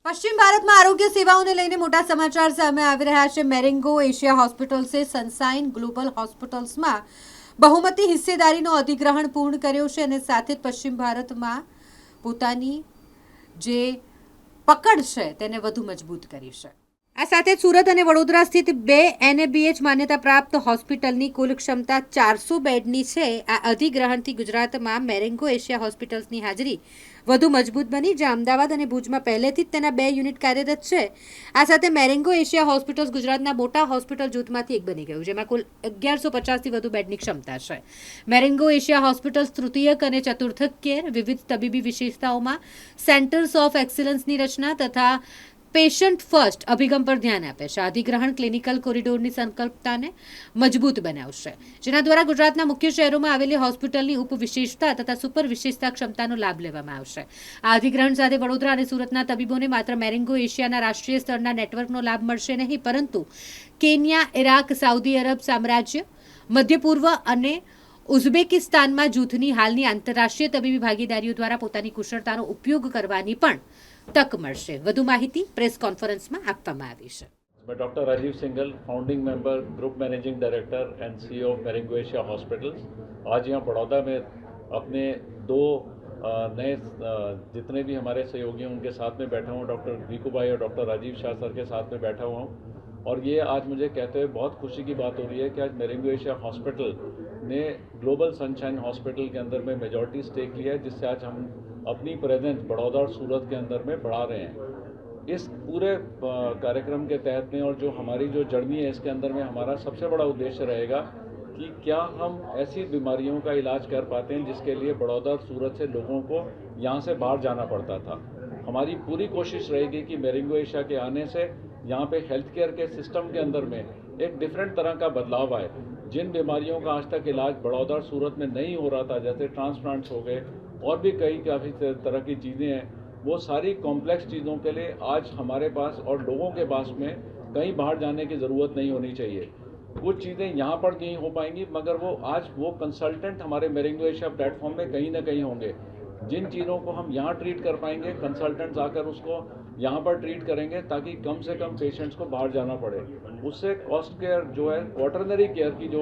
પશ્ચિમ ભારતમાં આરોગ્ય સેવાઓને લઈને મોટા સમાચાર સામે આવી રહ્યા છે। મેરેંગો એશિયા હોસ્પિટલ્સે સનસાઇન ગ્લોબલ હોસ્પિટલ્સમાં બહુમતી હિસ્સેદારીનો અધિગ્રહણ પૂર્ણ કર્યો છે અને સાથે જ પશ્ચિમ ભારતમાં પોતાની જે પકડ છે તેને વધુ મજબૂત કરી છે। આ સાથે સુરત અને વડોદરા સ્થિત 2 NABH માન્યતા પ્રાપ્ત હોસ્પિટલની કુલ ક્ષમતા 400 બેડની છે। આ અધિગ્રહણથી ગુજરાતમાં મેરેંગો એશિયા હોસ્પિટલ્સની હાજરી વધુ મજબૂત બની, જ્યાં અમદાવાદ અને ભુજમાં પહેલેથી જ તેના 2 યુનિટ કાર્યરત છે। આ સાથે મેરેંગો એશિયા હોસ્પિટલ્સ ગુજરાતના મોટા હોસ્પિટલ જૂથમાંથી એક બની ગયું, જેમાં કુલ 1150થી વધુ બેડની ક્ષમતા છે। મેરેંગો એશિયા હોસ્પિટલ્સ તૃતીયક અને ચતુર્થક કેર, વિવિધ તબીબી વિશેષતાઓમાં સેન્ટર્સ ઓફ એક્સલન્સની રચના તથા પેશન્ટ ફર્સ્ટ અભિગમ પર ધ્યાન આપે છે। અધિગ્રહણ ક્લિનિકલ કોરિડોરની સંકલ્પતાને મજબૂત બનાવશે, જેના દ્વારા ગુજરાતના મુખ્ય શહેરોમાં આવેલી હોસ્પિટલની ઉપવિશેષતા તથા સુપર વિશેષતા ક્ષમતાનો લાભ લેવામાં આવશે। આ અધિગ્રહણ સાથે વડોદરા અને સુરતના તબીબોને માત્ર મેરેંગો એશિયાના રાષ્ટ્રીય સ્તરના નેટવર્કનો લાભ મળશે નહીં, પરંતુ કેન્યા, ઇરાક, સાઉદી અરબ સામ્રાજ્ય, મધ્ય પૂર્વ અને ઉઝબેકિસ્તાનમાં જૂથની હાલની આંતરરાષ્ટ્રીય તબીબી ભાગીદારીઓ દ્વારા પોતાની કુશળતાનો ઉપયોગ કરવાની પણ તક મળશે। વધુ માહિતી પ્રેસ કોન્ફરન્સમાં આપવામાં આવી છે। मैं doctor Rajeev Singhal, founding member, group managing director and CEO of Marengo Asia hospitals, आज यहाँ बड़ौदा में अपने दो नए जितने भी हमारे सहयोगी हैं उनके साथ में बैठा हूँ। डॉक्टर भीकू भाई और डॉक्टर राजीव शाह सर के साथ में बैठा हुआ हूँ और ये आज मुझे कहते हुए बहुत खुशी की बात हो रही है कि आज मेरेंगो एशिया हॉस्पिटल ने ग्लोबल सनशाइन हॉस्पिटल के अंदर में मेजॉरिटी स्टेक लिया है, जिससे आज हम अपनी प्रेजेंस बड़ौदा और सूरत के अंदर में बढ़ा रहे हैं। इस पूरे कार्यक्रम के तहत में और जो हमारी जो जर्नी है इसके अंदर में हमारा सबसे बड़ा उद्देश्य रहेगा कि क्या हम ऐसी बीमारियों का इलाज कर पाते हैं जिसके लिए बड़ौदा और सूरत से लोगों को यहाँ से बाहर जाना पड़ता था। हमारी पूरी कोशिश रहेगी कि मेरेंगो एशिया के आने से यहाँ पे हेल्थ केयर के सिस्टम के अंदर में एक डिफरेंट तरह का बदलाव आए। जिन बीमारियों का आज तक इलाज बड़ौदा और सूरत में नहीं हो रहा था, जैसे ट्रांसप्लांट्स हो गए और भी कई काफ़ी तरह की चीज़ें हैं, वो सारी कॉम्प्लेक्स चीज़ों के लिए आज हमारे पास और लोगों के पास में कहीं बाहर जाने की ज़रूरत नहीं होनी चाहिए। कुछ चीज़ें यहाँ पर नहीं हो पाएंगी, मगर वो आज वो कंसल्टेंट हमारे मेरेंगो एशिया प्लेटफॉर्म में कहीं ना कहीं होंगे। जिन चीज़ों को हम यहाँ ट्रीट कर पाएंगे, कंसल्टेंट्स आकर उसको यहाँ पर ट्रीट करेंगे ताकि कम से कम पेशेंट्स को बाहर जाना पड़े। उससे कॉस्ट केयर जो है, क्वार्टरनरी केयर की जो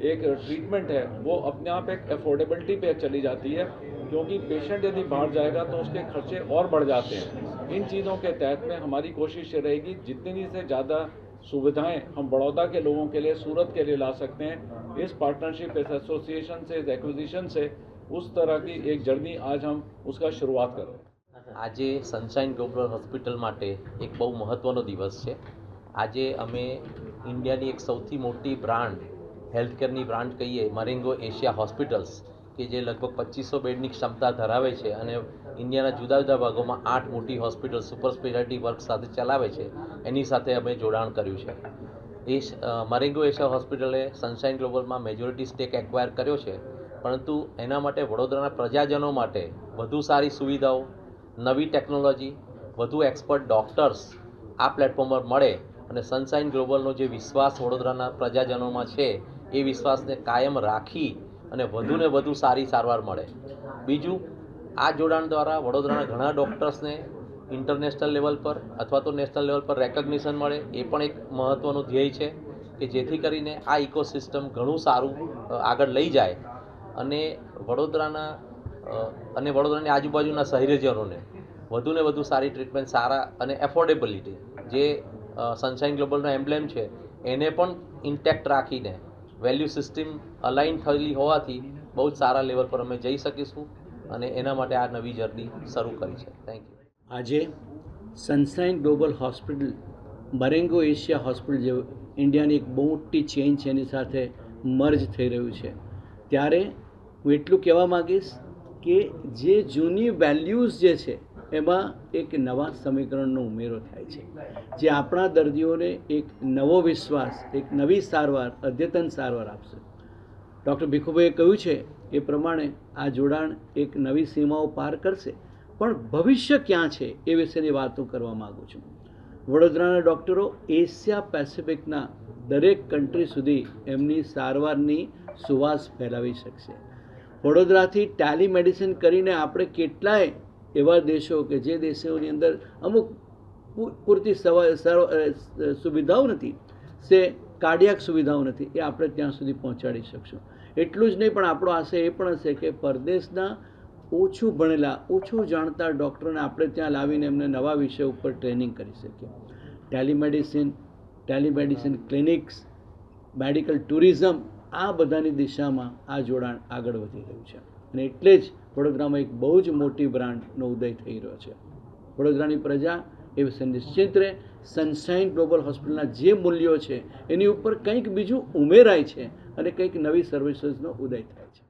एक ट्रीटमेंट है, वो अपने आप एक अफोर्डेबिलिटी पे चली जाती है, क्योंकि पेशेंट यदि बाहर जाएगा तो उसके खर्चे और बढ़ जाते हैं। इन चीज़ों के तहत में हमारी कोशिश ये रहेगी जितनी से ज़्यादा सुविधाएं हम बड़ौदा के लोगों के लिए, सूरत के लिए ला सकते हैं, इस पार्टनरशिप, इस एसोसिएशन से, इस एक्विजिशन से उस तरह की एक जर्नी आज हम उसका शुरुआत कर रहे हैं। આજે સનશાઇન ગ્લોબલ હોસ્પિટલ માટે એક બહુ મહત્ત્વનો દિવસ છે। આજે અમે ઇન્ડિયાની એક સૌથી મોટી બ્રાન્ડ, હેલ્થકેરની બ્રાન્ડ કહીએ, મરેંગો એશિયા હોસ્પિટલ્સ, કે જે લગભગ 2500 બેડની ક્ષમતા ધરાવે છે અને ઇન્ડિયાના જુદા જુદા ભાગોમાં 8 મોટી હોસ્પિટલ સુપર સ્પેશિયાલિટી વર્ક સાથે ચલાવે છે, એની સાથે અમે જોડાણ કર્યું છે। મરેંગો એશિયા હોસ્પિટલે સનશાઇન ગ્લોબલમાં મેજોરિટી સ્ટેક એક્વાયર કર્યો છે, પરંતુ એના માટે વડોદરાના પ્રજાજનો માટે વધુ સારી સુવિધાઓ, નવી ટેકનોલોજી, વધુ એક્સપર્ટ ડૉક્ટર્સ આ પ્લેટફોર્મ પર મળે અને સનશાઇન ગ્લોબલનો જે વિશ્વાસ વડોદરાના પ્રજાજનોમાં છે એ વિશ્વાસને કાયમ રાખી અને વધુને વધુ સારી સારવાર મળે। બીજું, આ જોડાણ દ્વારા વડોદરાના ઘણા ડૉક્ટર્સને ઇન્ટરનેશનલ લેવલ પર અથવા તો નેશનલ લેવલ પર રેકગ્નિશન મળે, એ પણ એક મહત્ત્વનું ધ્યેય છે કે જેથી કરીને આ ઇકોસિસ્ટમ ઘણું સારું આગળ લઈ જાય અને વડોદરાની આજુબાજુના શહેરીજનોને વધુને વધુ સારી ટ્રીટમેન્ટ, સારા અને એફોર્ડેબિલિટી, જે સનશાઇન ગ્લોબલનો એમ્બ્લેમ છે એને પણ ઇન્ટેક્ટ રાખીને વેલ્યુ સિસ્ટમ અલાઇન થયેલી હોવાથી બહુ જ સારા લેવલ પર અમે જઈ શકીશું અને એના માટે આ નવી જર્ની શરૂ કરી છે। Thank you. આજે Sunshine Global Hospital Marengo Asia Hospital જે ઇન્ડિયાની એક બહુ મોટી ચેઇન છે એની સાથે મર્જ થઈ રહ્યું છે, ત્યારે હું એટલું કહેવા માગીશ કે જે જૂની વેલ્યુઝ જે છે એમાં એક નવા સમીકરણનો ઉમેરો થાય છે, જે આપણા દર્દીઓને એક નવો વિશ્વાસ, એક નવી સારવાર, અદ્યતન સારવાર આપશે। ડૉક્ટર ભીખુભાઈએ કહ્યું છે એ પ્રમાણે આ જોડાણ એક નવી સીમાઓ પાર કરશે, પણ ભવિષ્ય ક્યાં છે એ વિશેની વાતો કરવા માગું છું। વડોદરાના ડૉક્ટરો એશિયા પેસિફિકના દરેક કન્ટ્રી સુધી એમની સારવારની સુવાસ ફેલાવી શકશે। વડોદરાથી ટેલિમેડિસિન કરીને આપણે કેટલાય એવા દેશો કે જે દેશોની અંદર અમુક પૂરતી સુવિધાઓ નથી, સે કાર્ડિયાક સુવિધાઓ નથી, એ આપણે ત્યાં સુધી પહોંચાડી શકશું. એટલું જ નહીં, પણ આપણો આશય એ પણ હશે કે પરદેશના ઓછું ભણેલા, ઓછું જાણતા ડૉક્ટરોને આપણે ત્યાં લાવીને એમને નવા વિષય ઉપર ટ્રેનિંગ કરી શકીએ. ટેલિમેડિસિન ક્લિનિક્સ, મેડિકલ ટુરિઝમ, આ બધાની દિશામાં આ જોડાણ આગળ વધી રહ્યું છે. અને એટલે જ વડોદરામાં એક બહુ જ મોટી બ્રાન્ડનો ઉદય થઈ રહ્યો છે. વડોદરાની પ્રજા એ વિશે નિશ્ચિત રહે, સનશાઇન ગ્લોબલ હોસ્પિટલના જે મૂલ્યો છે એની ઉપર કંઈક બીજું ઉમેરાય છે અને કંઈક નવી સર્વિસીસનો ઉદય થાય છે.